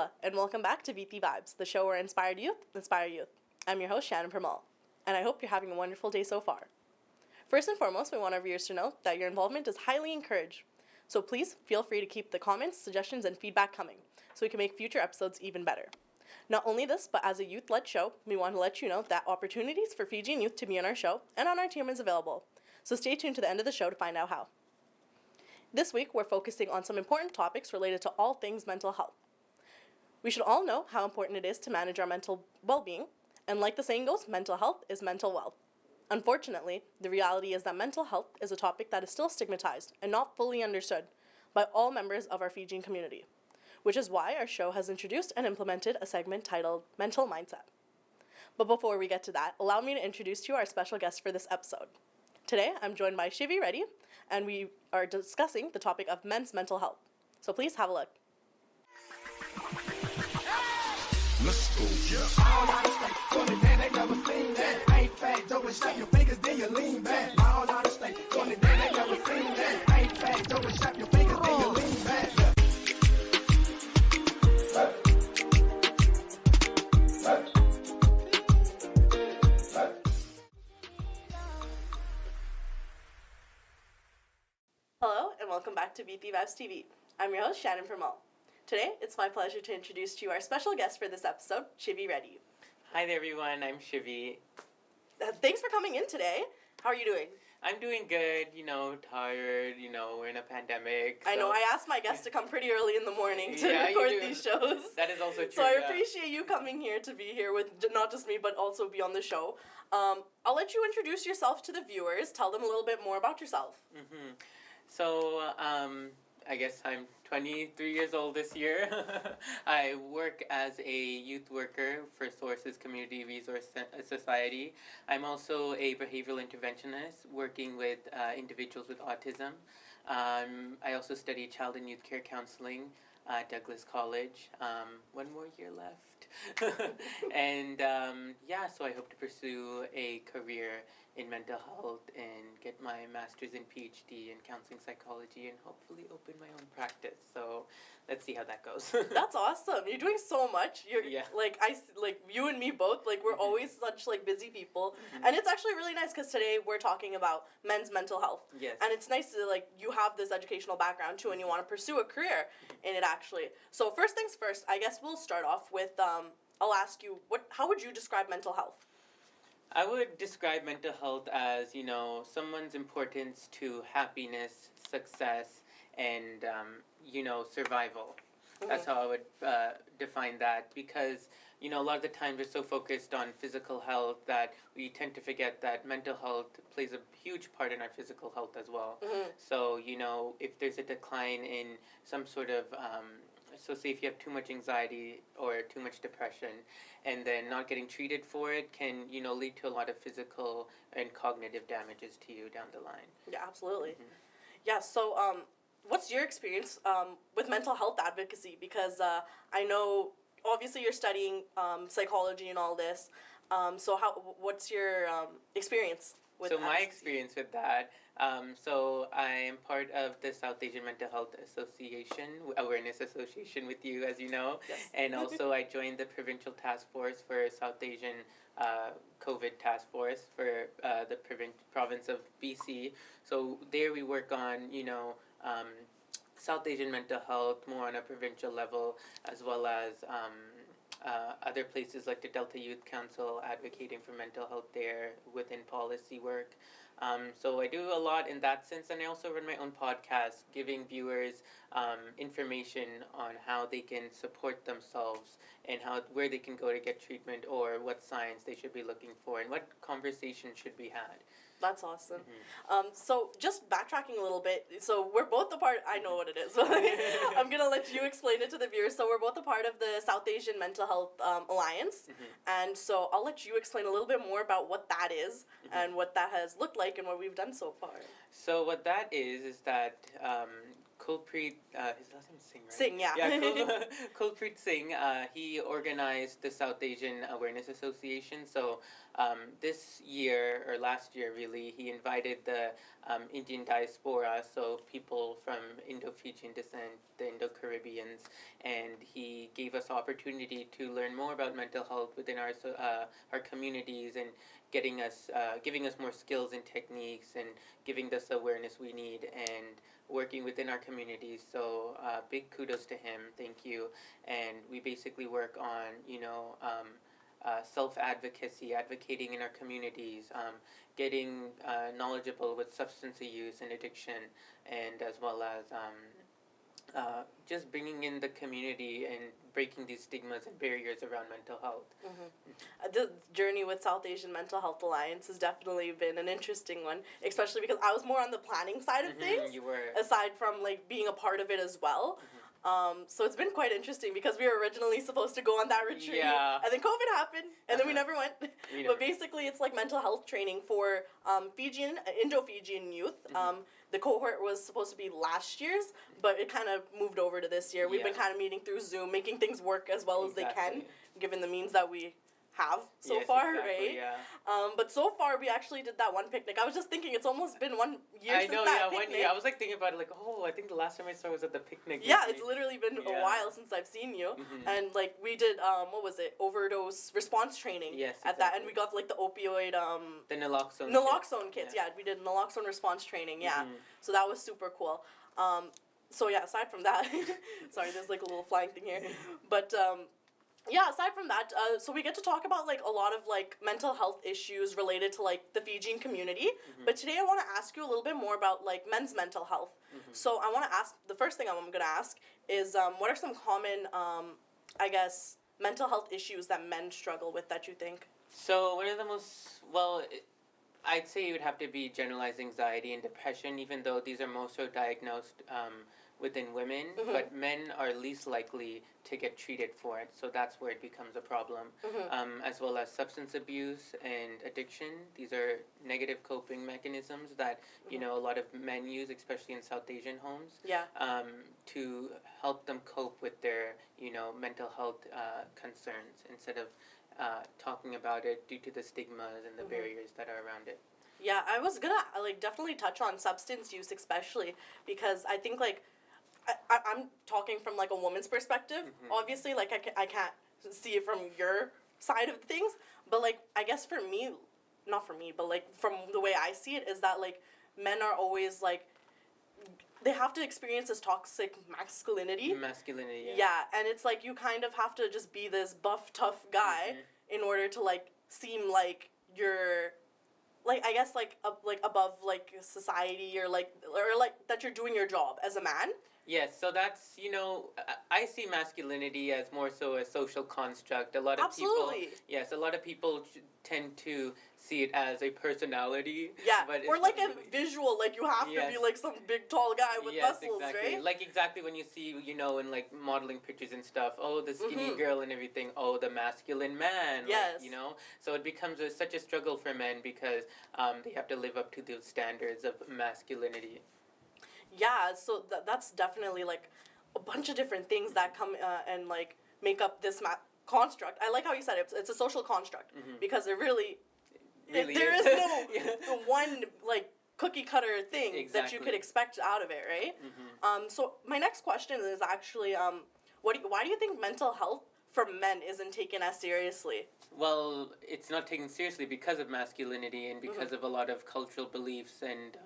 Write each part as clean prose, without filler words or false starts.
Aloha, and welcome back to Viti Vibes, the show where inspired youth inspire youth. I'm your host, Shannon Pramal, and I hope you're having a wonderful day so far. First and foremost, we want our viewers to know that your involvement is highly encouraged. So please feel free to keep the comments, suggestions, and feedback coming so we can make future episodes even better. Not only this, but as a youth-led show, we want to let you know that opportunities for Fijian youth to be on our show and on our team is available. So stay tuned to the end of the show to find out how. This week, we're focusing on some important topics related to all things mental health. We should all know how important it is to manage our mental well-being, and like the saying goes, mental health is mental wealth. Unfortunately, the reality is that mental health is a topic that is still stigmatized and not fully understood by all members of our Fijian community, which is why our show has introduced and implemented a segment titled Mental Mindset. But before we get to that, allow me to introduce to you our special guest for this episode. Today, I'm joined by Viti Vibes, and we are discussing the topic of men's mental health. So please have a look. Let's go, yeah. All out of state, doing it then they never seen that. Ain't fat, dope and snap your fingers, then you lean back. All out of state, doing it then they never seen that. Ain't fat, dope and snap your fingers, then you lean back. Hello, and welcome back to Viti Vibes TV. I'm your host, Shannon Pramal. Today, it's my pleasure to introduce to you our special guest for this episode, Viti Vibes. Hi there, everyone. I'm Shivi. Thanks for coming in today. How are you doing? I'm doing good, tired, we're in a pandemic. I know, I asked my guests to come pretty early in the morning to Yeah, record these shows. That is also true. So I appreciate you coming here to be here with not just me, but also be on the show. I'll let you introduce yourself to the viewers. Tell them a little bit more about yourself. Mm-hmm. So, I guess I'm 23 years old this year. I work as a youth worker for Sources Community Resource Society. I'm also a behavioral interventionist working with individuals with autism. I also study child and youth care counseling at Douglas College. One more year left. And so I hope to pursue a career in mental health and get my master's and PhD in counseling psychology and hopefully open my own practice. So let's see how that goes. That's awesome. You're doing so much. You're like you and me both. Like we're always such busy people, and it's actually really nice because today we're talking about men's mental health. Yes. And it's nice to you have this educational background too, and you want to pursue a career in it actually. So first things first, I guess we'll start off with I'll ask you how would you describe mental health? I would describe mental health as, someone's importance to happiness, success, and, survival. Mm-hmm. That's how I would define that because, a lot of the time we're so focused on physical health that we tend to forget that mental health plays a huge part in our physical health as well. Mm-hmm. So, if there's a decline in some sort of so say if you have too much anxiety or too much depression and then not getting treated for it can, lead to a lot of physical and cognitive damages to you down the line. Yeah, absolutely. Mm-hmm. Yeah, so what's your experience with mental health advocacy? Because I know obviously you're studying psychology and all this. So what's your experience with that? So my experience with that, so I am part of the South Asian Mental Health Association, Awareness Association with you, as you know. Yes. And also I joined the Provincial Task Force for South Asian COVID Task Force for the province of BC. So there we work on, South Asian mental health more on a provincial level, as well as other places like the Delta Youth Council advocating for mental health there within policy work. So I do a lot in that sense, and I also run my own podcast giving viewers information on how they can support themselves and where they can go to get treatment or what signs they should be looking for and what conversations should be had. That's awesome. Mm-hmm. So just backtracking a little bit, so we're both a part, I know what it is, I'm going to let you explain it to the viewers. So we're both a part of the South Asian Mental Health Alliance, and so I'll let you explain a little bit more about what that is and what that has looked like and what we've done so far. So what that is that Kulpreet, his last name is Singh, right? Singh, yeah. Yeah, Kulpreet Singh, he organized the South Asian Awareness Association. So this year, or last year really, he invited the Indian diaspora, so people from Indo-Fijian descent, the Indo-Caribbeans, and he gave us opportunity to learn more about mental health within our communities and giving us more skills and techniques and giving us the awareness we need and working within our communities. So big kudos to him. Thank you. And we basically work on, self-advocacy, advocating in our communities, getting knowledgeable with substance abuse and addiction, and as well as just bringing in the community and breaking these stigmas and barriers around mental health. The journey with South Asian Mental Health Alliance has definitely been an interesting one, especially because I was more on the planning side of things, You were. aside from like being a part of it as well. So it's been quite interesting because we were originally supposed to go on that retreat, Yeah. and then COVID happened, and then we Uh-huh. never went. We But never- basically, it's like mental health training for Indo-Fijian youth. The cohort was supposed to be last year's, but it kind of moved over to this year. We've been Yeah. kind of meeting through Zoom, making things work as well as they can, Exactly. given the means that we have so Yes, far, exactly, right? Yeah. But so far, we actually did that one picnic. I was just thinking, it's almost been 1 year I since know, that yeah, picnic. 1 year. I was like thinking about it, like, I think the last time I saw was at the picnic. Yeah, with it's me. literally been a Yeah. while since I've seen you. Mhm. And like we did, what was it? Overdose response training. Yes, At that, and exactly. we got like the opioid, The naloxone. naloxone kits. Yeah. Yeah, we did naloxone response training. Yeah, Mhm. so that was super cool. So yeah, aside from that, sorry, there's like a little flying thing here, but yeah, aside from that, so we get to talk about like a lot of like mental health issues related to like the Fijian community. But today I want to ask you a little bit more about like men's mental health. So I want to ask, the first thing I'm going to ask is what are some common, I guess, mental health issues that men struggle with that you think? So one of the I'd say it would have to be generalized anxiety and depression, even though these are more so diagnosed within women, but men are least likely to get treated for it, so that's where it becomes a problem. As well as substance abuse and addiction. These are negative coping mechanisms that, a lot of men use, especially in South Asian homes, Yeah. to help them cope with their, mental health concerns instead of talking about it due to the stigmas and the barriers that are around it. Yeah, I was gonna like definitely touch on substance use, especially because I think like I'm talking from like a woman's perspective. Obviously, like I can't see it from your side of things, but like I guess for me, not for me, but like from the way I see it is that like men are always like they have to experience this toxic masculinity. Masculinity, yeah. Yeah, and it's like you kind of have to just be this buff, tough guy in order to like seem like you're, like I guess like above like society or like that you're doing your job as a man. Yes, so that's, I see masculinity as more so a social construct. A lot of Absolutely. a lot of people tend to see it as a personality. Yeah, but or it's like not a really. visual, like you have to Yes. be like some big tall guy with Yes, muscles, exactly. right? Like exactly when you see, in like modeling pictures and stuff, the skinny girl and everything, the masculine man. Yes. Like, so it becomes such a struggle for men because they have to live up to those standards of masculinity. Yeah, so that's definitely like a bunch of different things that come and like make up this construct. I like how you said it. It's a social construct because it really there is no Yeah. one like cookie cutter thing that you Exactly. could expect out of it, right? So my next question is actually why do you think mental health for men isn't taken as seriously? Well, it's not taken seriously because of masculinity and because of a lot of cultural beliefs and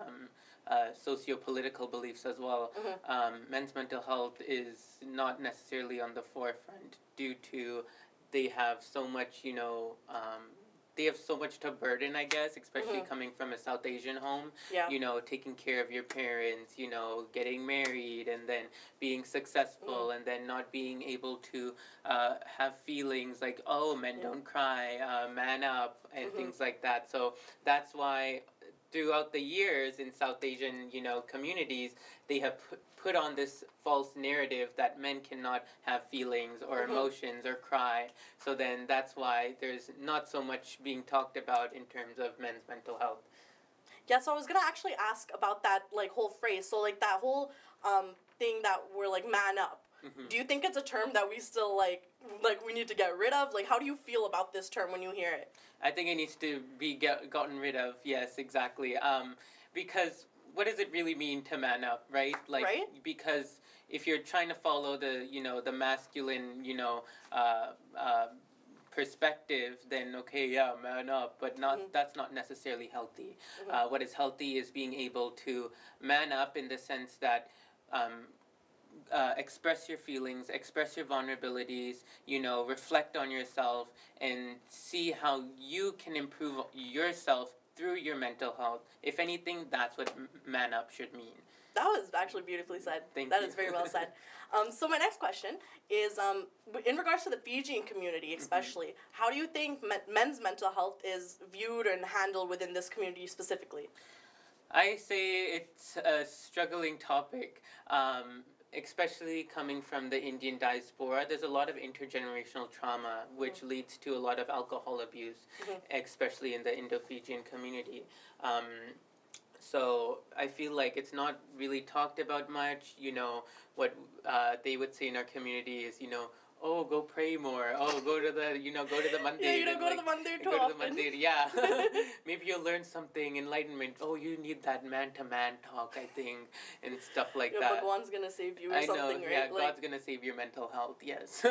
socio-political beliefs as well. Men's mental health is not necessarily on the forefront due to they have so much, they have so much to burden, I guess, especially coming from a South Asian home. Yeah. Taking care of your parents, getting married and then being successful and then not being able to have feelings like, men don't cry, man up, and things like that. So that's why throughout the years in South Asian, communities, they have put on this false narrative that men cannot have feelings or emotions or cry. So then that's why there's not so much being talked about in terms of men's mental health. Yeah, so I was gonna actually ask about that like whole phrase. So like that whole thing that we're like man up. Do you think it's a term that we still like we need to get rid of? Like, how do you feel about this term when you hear it? I think it needs to be gotten rid of. Yes, exactly. Because what does it really mean to man up, right? Like, Right? because if you're trying to follow the the masculine perspective, then okay, yeah, man up, but not that's not necessarily healthy. What is healthy is being able to man up in the sense that. Express your feelings, express your vulnerabilities, reflect on yourself and see how you can improve yourself through your mental health. If anything, that's what man up should mean. That was actually beautifully said. Thank That you. is very well said. So my next question is, in regards to the Fijian community especially, how do you think men's mental health is viewed and handled within this community specifically? I say it's a struggling topic. Especially coming from the Indian diaspora, there's a lot of intergenerational trauma, which leads to a lot of alcohol abuse, especially in the Indo-Fijian community. So I feel like it's not really talked about much. What they would say in our community is, oh, go pray more. Oh, go to the, go to the mandir. Yeah, you don't go to the mandir too often. Go to the mandir, yeah. Maybe you'll learn something, enlightenment. Oh, you need that man-to-man talk, I think, and stuff like that. Bhagwan's gonna save you or I know, something, right? yeah, Like, God's gonna save your mental health, yes.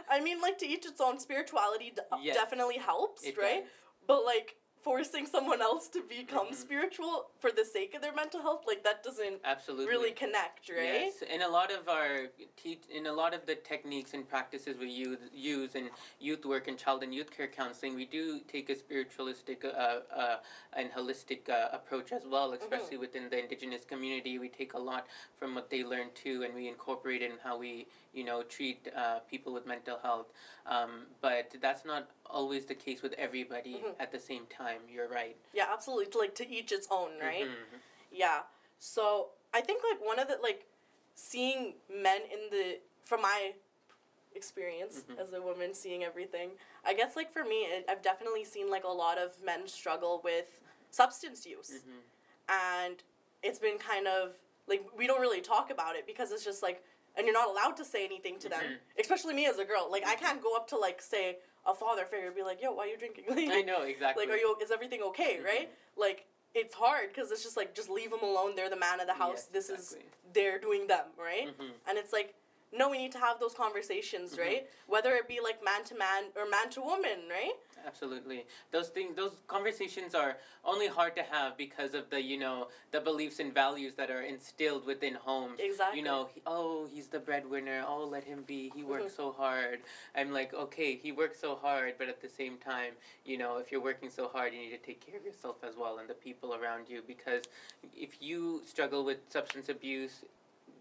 I mean, like, to each its own. Spirituality Yes. definitely helps, It right? does. But, like, forcing someone else to become spiritual for the sake of their mental health, like, that doesn't Absolutely. really connect, right? Yes, and a lot of in a lot of the techniques and practices we use in youth work and child and youth care counseling, we do take a spiritualistic and holistic approach as well, especially within the Indigenous community. We take a lot from what they learn too, and we incorporate it in how we treat people with mental health. But that's not always the case with everybody at the same time. You're right. Yeah, absolutely. To each its own, right? Mhm. Yeah. So I think like one of the seeing men from my experience as a woman seeing everything, I guess like for me, I've definitely seen like a lot of men struggle with substance use, and it's been kind of like we don't really talk about it because it's just like, and you're not allowed to say anything to them, especially me as a girl. Like I can't go up to like say a father figure and be like, yo, why are you drinking? Like, I know, exactly. Like, is everything okay, right? Like, it's hard because it's just like, just leave them alone. They're the man of the house. Yes, This is, they're doing them, right? And it's like, no, we need to have those conversations, right? Whether it be like man to man or man to woman, right? Absolutely. Those conversations are only hard to have because of the, the beliefs and values that are instilled within homes. Exactly. Oh, he's the breadwinner. Oh, let him be. He works so hard. I'm like, okay, he works so hard, but at the same time, if you're working so hard, you need to take care of yourself as well and the people around you, because if you struggle with substance abuse,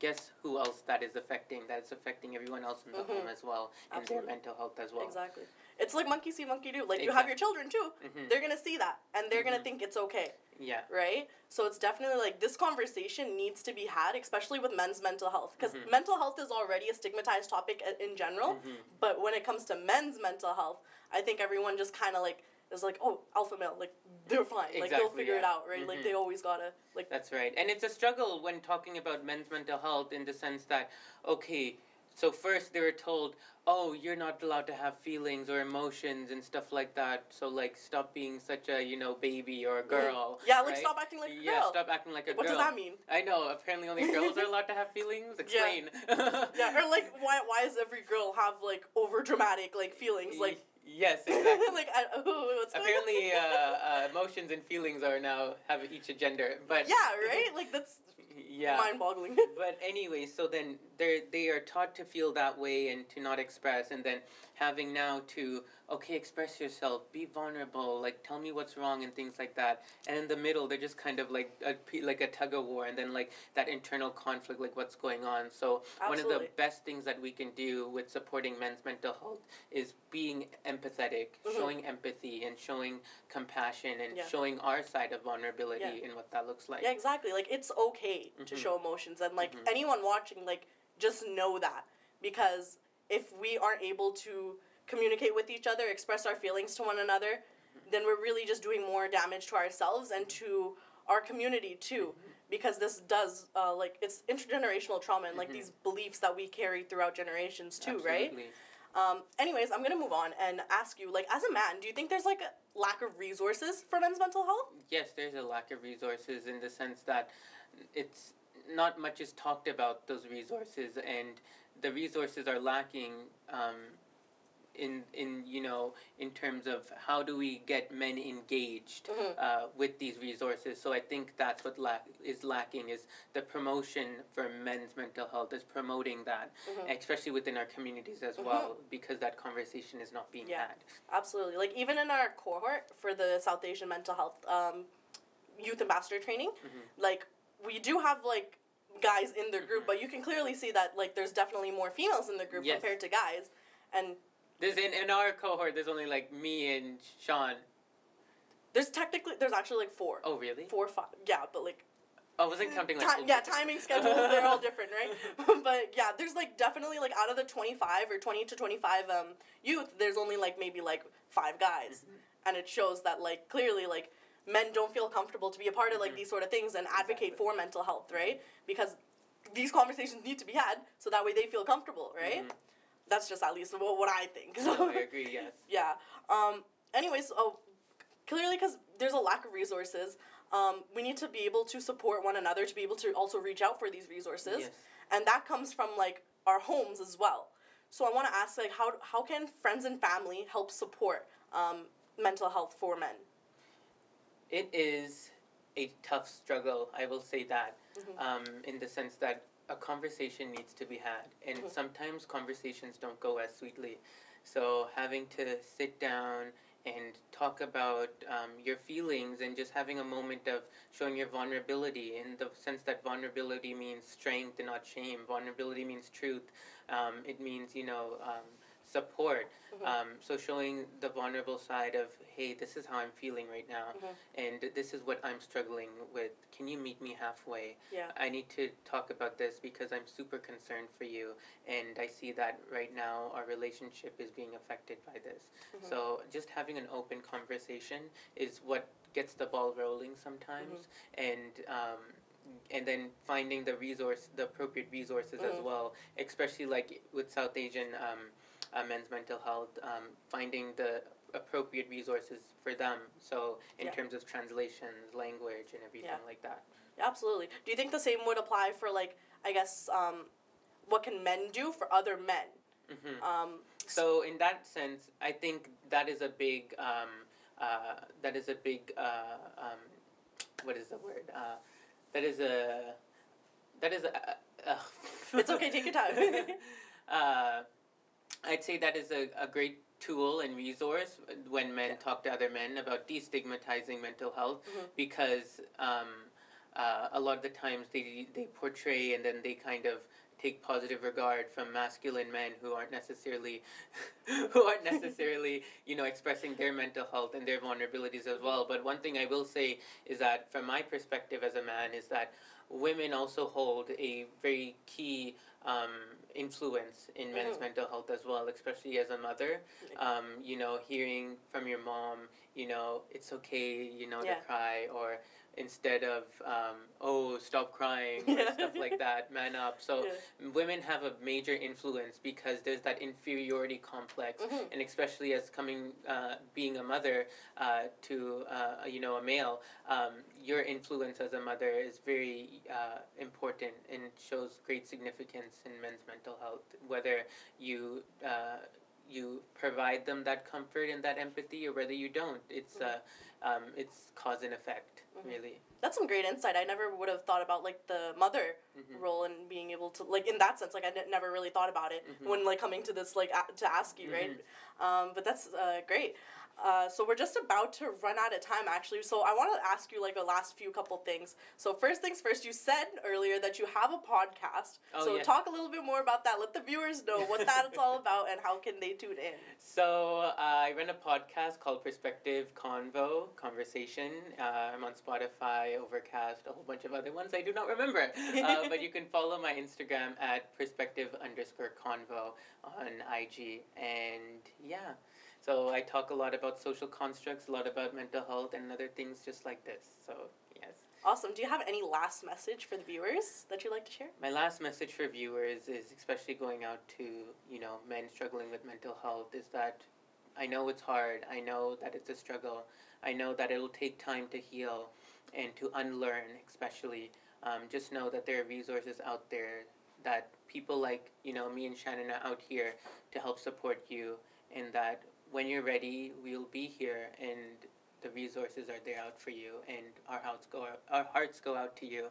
guess who else that is affecting? That's affecting everyone else in the home as well, and their mental health as well. Exactly. It's like monkey see, monkey do. Like, you Exactly. have your children, too. They're going to see that, and they're going to think it's okay. Yeah. Right? So it's definitely, like, this conversation needs to be had, especially with men's mental health. Because mental health is already a stigmatized topic in general, but when it comes to men's mental health, I think everyone just kind of, like, is like, oh, alpha male, like, they're fine. Like, they'll figure it out, right? Like, they always gotta, like... That's right. And it's a struggle when talking about men's mental health in the sense that, okay, so first they were told, oh, you're not allowed to have feelings or emotions and stuff like that, so, like, stop being such a, baby or a girl. Yeah, like, right? stop acting like a girl. Yeah, stop acting like a girl. What does that mean? I know, apparently only girls are allowed to have feelings? Explain. Yeah, or, like, why does every girl have, like, over-dramatic, like, feelings? Like... Yes, exactly. Like, what's going apparently, emotions and feelings have each a gender, but... Yeah, right? Like, that's mind-boggling. But anyway, so then they are taught to feel that way and to not express, and then having now to, okay, express yourself, be vulnerable, like, tell me what's wrong and things like that. And in the middle, they're just kind of like a tug-of-war, and then, like, that internal conflict, like, what's going on. So one of the best things that we can do with supporting men's mental health is being empathetic, showing empathy, and showing compassion, and showing our side of vulnerability and what that looks like. Yeah, exactly. Like, it's okay to show emotions, and, like, anyone watching, like, just know that. Because if we aren't able to communicate with each other, express our feelings to one another, then we're really just doing more damage to ourselves and to our community too. because this does like it's intergenerational trauma and like these beliefs that we carry throughout generations too, Absolutely. right? Anyways, I'm gonna move on and ask you, like, as a man, do you think there's like a lack of resources for men's mental health? Yes, there's a lack of resources in the sense that it's not much is talked about those resources, and the resources are lacking in in terms of how do we get men engaged with these resources. So I think that's what is lacking is the promotion for men's mental health, is promoting that, especially within our communities as well, because that conversation is not being had. Absolutely. Like even in our cohort for the South Asian mental health youth ambassador training, like we do have like guys in the group, but you can clearly see that like there's definitely more females in the group compared to guys. And there's in our cohort, there's only like me and Sean. There's actually like 4. Oh, really? 4 or 5. Yeah, but like I wasn't counting like timing schedules, they're all different, right? But yeah, there's like definitely like out of the 25 or 20 to 25 youth, there's only like maybe like 5 guys. And it shows that like clearly like men don't feel comfortable to be a part of like these sort of things and advocate for mental health, right? Because these conversations need to be had so that way they feel comfortable, right? That's just at least what I think. So, no, I agree, yes. Yeah. Anyways, clearly because there's a lack of resources, we need to be able to support one another to be able to also reach out for these resources. Yes. And that comes from like our homes as well. So I want to ask, like, how can friends and family help support mental health for men? It is a tough struggle, I will say that, in the sense that a conversation needs to be had, and sometimes conversations don't go as sweetly. So having to sit down and talk about your feelings and just having a moment of showing your vulnerability, in the sense that vulnerability means strength and not shame. Vulnerability means truth. It means, support. So showing the vulnerable side of, hey, this is how I'm feeling right now, and this is what I'm struggling with. Can you meet me halfway? Yeah. I need to talk about this because I'm super concerned for you, and I see that right now our relationship is being affected by this. So just having an open conversation is what gets the ball rolling sometimes, and then finding the appropriate resources as well, especially like with South Asian men's mental health, finding the appropriate resources for them. So in terms of translations, language, and everything like that. Yeah, absolutely. Do you think the same would apply for like, I guess, what can men do for other men? So in that sense, I think that is a big, what is the word? It's okay, take your time. I'd say that is a great tool and resource when men talk to other men about destigmatizing mental health, because a lot of the times they portray and then they kind of take positive regard from masculine men who aren't necessarily expressing their mental health and their vulnerabilities as well. But one thing I will say is that from my perspective as a man is that women also hold a very key influence in men's mental health as well, especially as a mother. Hearing from your mom, it's okay, to cry, or instead of, stop crying, or stuff like that, man up. So women have a major influence because there's that inferiority complex, and especially as being a mother to, a male, your influence as a mother is very important and shows great significance in men's mental health, whether you provide them that comfort and that empathy, or whether you don't. It's cause and effect, really. That's some great insight. I never would have thought about like the mother role and being able to, like, in that sense, like I never really thought about it when like coming to this, like to ask you, right? But that's great. So we're just about to run out of time, actually. So I want to ask you like the last few couple things. So first things first, you said earlier that you have a podcast. Talk a little bit more about that. Let the viewers know what that's all about and how can they tune in. So I run a podcast called Perspective Conversation. I'm on Spotify, Overcast, a whole bunch of other ones I do not remember. But you can follow my Instagram at perspective_convo on IG. And yeah. So I talk a lot about social constructs, a lot about mental health, and other things just like this. So, yes. Awesome. Do you have any last message for the viewers that you'd like to share? My last message for viewers is, especially going out to, men struggling with mental health, is that I know it's hard. I know that it's a struggle. I know that it'll take time to heal and to unlearn, especially. Just know that there are resources out there, that people like, me and Shannon are out here to help support you, and that when you're ready, we'll be here, and the resources are there out for you, and our hearts go out to you,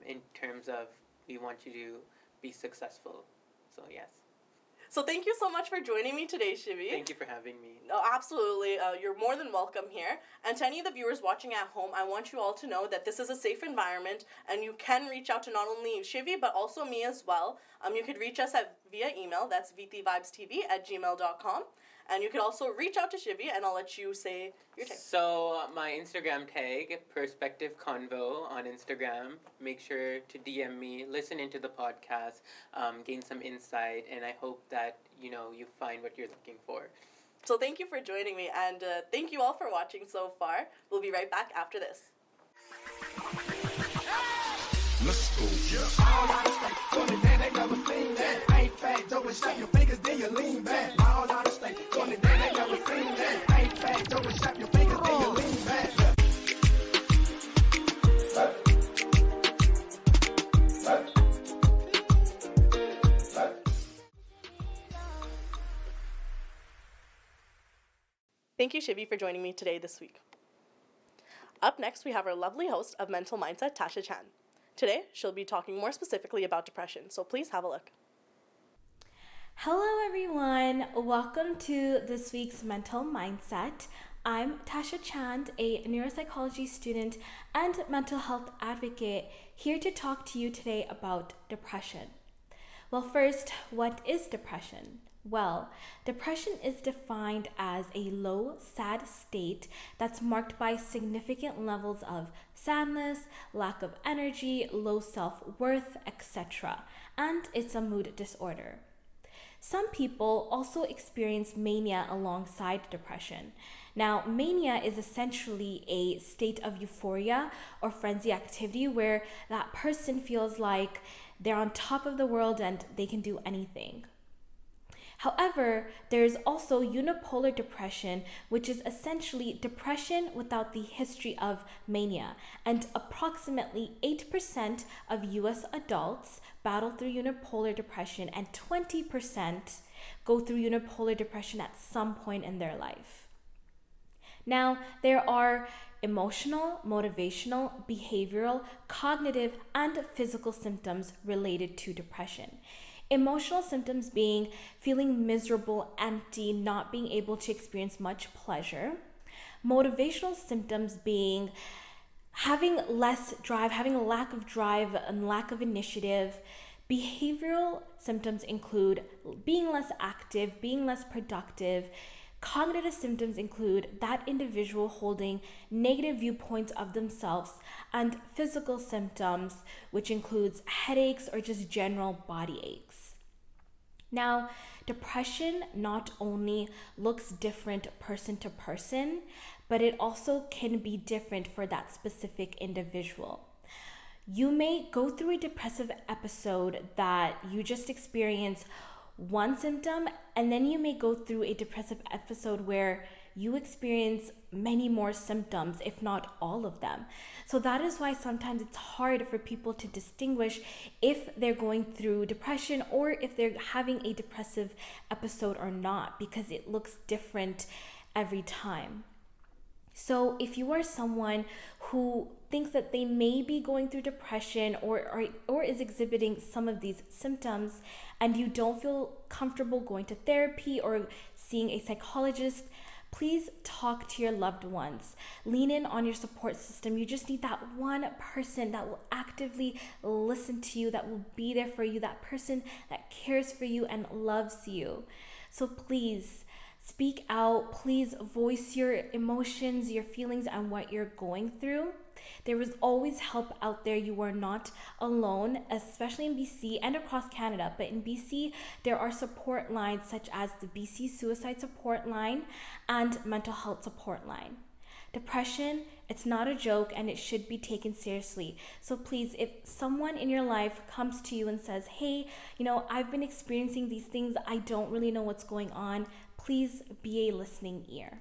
in terms of we want you to be successful. So yes. So thank you so much for joining me today, Shivi. Thank you for having me. No, absolutely. You're more than welcome here. And to any of the viewers watching at home, I want you all to know that this is a safe environment, and you can reach out to not only Shivi, but also me as well. You could reach us via email. That's vitivibestv@gmail.com. And you could also reach out to Shivi, and I'll let you say your tag. So my Instagram tag, Perspective Convo on Instagram. Make sure to DM me, listen into the podcast, gain some insight, and I hope that, you find what you're looking for. So thank you for joining me, and thank you all for watching so far. We'll be right back after this. Let's go. All out of state, going to dance, they never seen that. Ain't fat, dope, and snap your fingers, then you lean back. All out of state, going to dance, they never seen that. Ain't fat, dope, and snap your fingers, then you lean back. Thank you, Shivi, for joining me today this week. Up next, we have our lovely host of Mental Mindset, Tasha Chan. Today, she'll be talking more specifically about depression, so please have a look. Hello, everyone. Welcome to this week's Mental Mindset. I'm Tasha Chand, a neuropsychology student and mental health advocate, here to talk to you today about depression. Well, first, what is depression? Well, depression is defined as a low, sad state that's marked by significant levels of sadness, lack of energy, low self-worth, etc. And it's a mood disorder. Some people also experience mania alongside depression. Now, mania is essentially a state of euphoria or frenzy activity where that person feels like they're on top of the world and they can do anything. However, there is also unipolar depression, which is essentially depression without the history of mania. And approximately 8% of US adults battle through unipolar depression, and 20% go through unipolar depression at some point in their life. Now, there are emotional, motivational, behavioral, cognitive, and physical symptoms related to depression. Emotional symptoms being feeling miserable, empty, not being able to experience much pleasure. Motivational symptoms being having less drive, having a lack of drive and lack of initiative. Behavioral symptoms include being less active, being less productive. Cognitive symptoms include that individual holding negative viewpoints of themselves, and physical symptoms, which includes headaches or just general body aches. Now, depression not only looks different person to person, but it also can be different for that specific individual. You may go through a depressive episode that you just experience one symptom, and then you may go through a depressive episode where you experience many more symptoms, if not all of them. So that is why sometimes it's hard for people to distinguish if they're going through depression or if they're having a depressive episode or not, because it looks different every time. So if you are someone who thinks that they may be going through depression or is exhibiting some of these symptoms, and you don't feel comfortable going to therapy or seeing a psychologist, please talk to your loved ones. Lean in on your support system. You just need that one person that will actively listen to you, that will be there for you, that person that cares for you and loves you. So please speak out. Please voice your emotions, your feelings, and what you're going through. There is always help out there. You are not alone, especially in BC and across Canada. But in BC, there are support lines such as the BC Suicide Support Line and Mental Health Support Line. Depression, it's not a joke and it should be taken seriously. So please, if someone in your life comes to you and says, hey, I've been experiencing these things, I don't really know what's going on, please be a listening ear.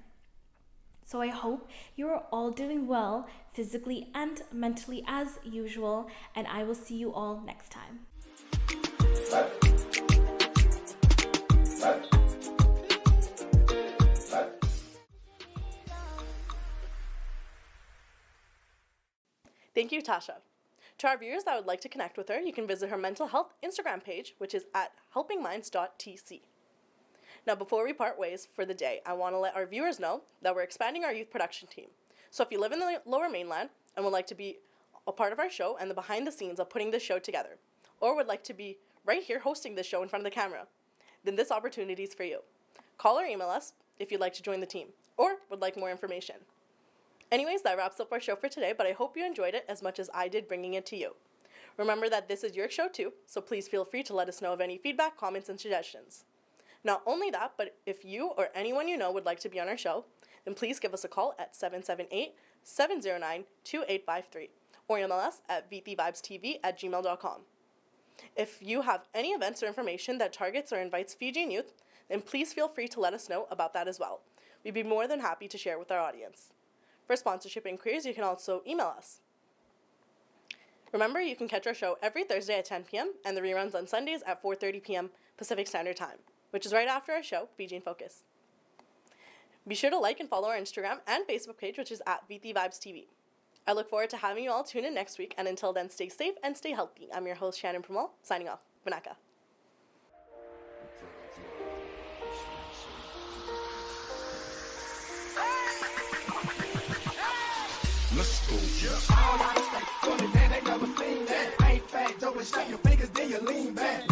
So I hope you are all doing well, physically and mentally as usual, and I will see you all next time. Thank you, Tasha. To our viewers that would like to connect with her, you can visit her mental health Instagram page, which is at helpingminds.tc. Now, before we part ways for the day, I want to let our viewers know that we're expanding our youth production team. So if you live in the Lower Mainland and would like to be a part of our show and the behind the scenes of putting this show together, or would like to be right here hosting this show in front of the camera, then this opportunity is for you. Call or email us if you'd like to join the team or would like more information. Anyways, that wraps up our show for today, but I hope you enjoyed it as much as I did bringing it to you. Remember that this is your show too, so please feel free to let us know of any feedback, comments, and suggestions. Not only that, but if you or anyone you know would like to be on our show, then please give us a call at 778-709-2853 or email us at vitivibestv@gmail.com. If you have any events or information that targets or invites Fijian youth, then please feel free to let us know about that as well. We'd be more than happy to share with our audience. For sponsorship inquiries, you can also email us. Remember, you can catch our show every Thursday at 10 p.m. and the reruns on Sundays at 4:30 p.m. Pacific Standard Time, which is right after our show, Fiji in Focus. Be sure to like and follow our Instagram and Facebook page, which is at Viti Vibes TV. I look forward to having you all tune in next week, and until then, stay safe and stay healthy. I'm your host, Shannon Pramal, signing off. Vinaka. Let's go. All out of state, going down, they never seen that. Ain't fat, double shut your fingers, then you lean back.